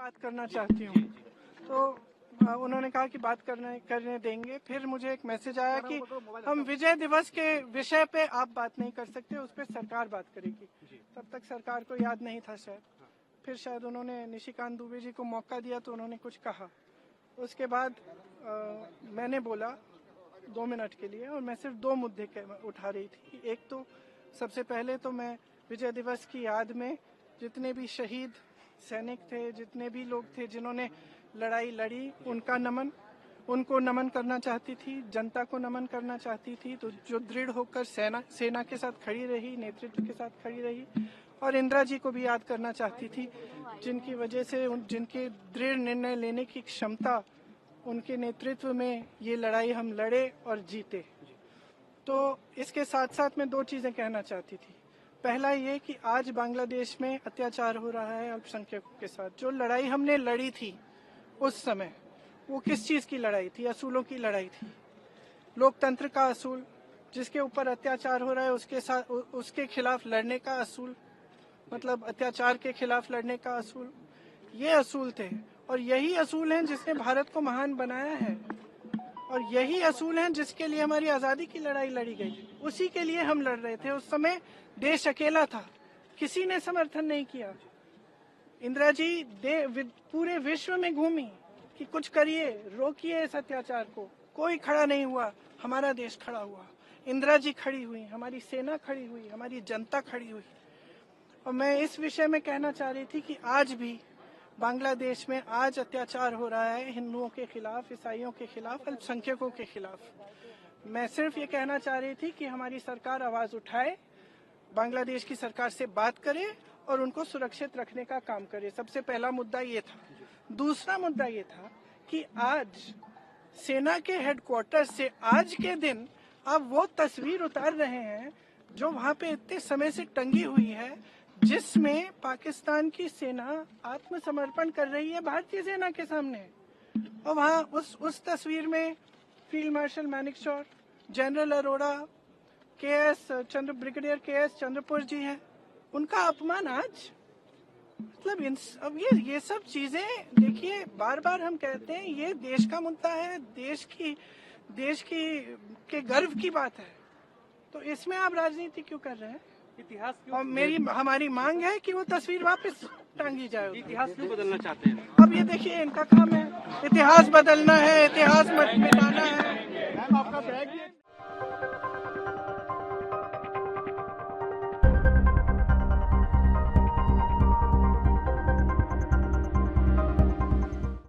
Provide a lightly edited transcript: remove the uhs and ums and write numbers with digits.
बात करना चाहती हूँ। तो उन्होंने कहा कि बात करने देंगे। फिर मुझे एक मैसेज आया कि हम विजय दिवस के विषय पे आप बात नहीं कर सकते, उस पर सरकार बात करेगी। तब तक सरकार को याद नहीं था शायद। फिर शायद उन्होंने निशिकांत दुबे जी को मौका दिया तो उन्होंने कुछ कहा। उसके बाद मैंने बोला 2 मिनट के लिए, और मैं सिर्फ 2 मुद्दे उठा रही थी। एक तो सबसे पहले तो मैं विजय दिवस की याद में जितने भी शहीद सैनिक थे, जितने भी लोग थे जिन्होंने लड़ाई लड़ी, उनको नमन करना चाहती थी, जनता को नमन करना चाहती थी, तो जो दृढ़ होकर सेना के साथ खड़ी रही, नेतृत्व के साथ खड़ी रही, और इंदिरा जी को भी याद करना चाहती थी, जिनकी वजह से जिनके दृढ़ निर्णय लेने की क्षमता, उनके नेतृत्व में ये लड़ाई हम लड़े और जीते। तो इसके साथ साथ मैं 2 चीजें कहना चाहती थी। पहला ये कि आज बांग्लादेश में अत्याचार हो रहा है अल्पसंख्यकों के साथ। जो लड़ाई हमने लड़ी थी उस समय, वो किस चीज की लड़ाई थी? असूलों की लड़ाई थी। लोकतंत्र का असूल, जिसके ऊपर अत्याचार हो रहा है उसके खिलाफ लड़ने का असूल, मतलब अत्याचार के खिलाफ लड़ने का असूल, ये असूल थे। और यही असूल हैं जिसने भारत को महान बनाया है, और यही असूल हैं जिसके लिए हमारी आजादी की लड़ाई लड़ी गई। उसी के लिए हम लड़ रहे थे। उस समय देश अकेला था, किसी ने समर्थन नहीं किया। इंदिरा जी पूरे विश्व में घूमी कि कुछ करिए, रोकिए इस अत्याचार को। कोई खड़ा नहीं हुआ, हमारा देश खड़ा हुआ। इंदिरा जी खड़ी हुई, हमारी सेना खड़ी हुई, हमारी जनता खड़ी हुई। और मैं इस विषय में कहना चाह रही थी कि आज भी बांग्लादेश में आज अत्याचार हो रहा है हिंदुओं के खिलाफ, ईसाइयों के खिलाफ, अल्पसंख्यकों के खिलाफ। मैं सिर्फ ये कहना चाह रही थी कि हमारी सरकार आवाज उठाए, बांग्लादेश की सरकार से बात करे और उनको सुरक्षित रखने का काम करे। सबसे पहला मुद्दा ये था। दूसरा मुद्दा ये था कि आज सेना के हेडक्वार्टर से आज के दिन आप वो तस्वीर उतार रहे हैं जो वहां पे इतने समय से टंगी हुई है, जिसमें पाकिस्तान की सेना आत्मसमर्पण कर रही है भारतीय सेना के सामने। और वहां उस तस्वीर में field marshal Manekshaw, general Arora, brigadier K S. Chandrapur ji हैं। उनका अपमान आज, मतलब अब ये सब चीजें देखिए, बार बार हम कहते हैं ये देश का मुद्दा है, देश के गर्व की बात है, तो इसमें आप राजनीति क्यों कर रहे हैं? इतिहास क्यों? और हमारी मांग है कि वो तस्वीर वापस टांगी जाए। इतिहास क्यों बदलना चाहते हैं? अब ये देखिए, इनका काम है इतिहास बदलना है, इतिहास मिटाना है। आपका बैग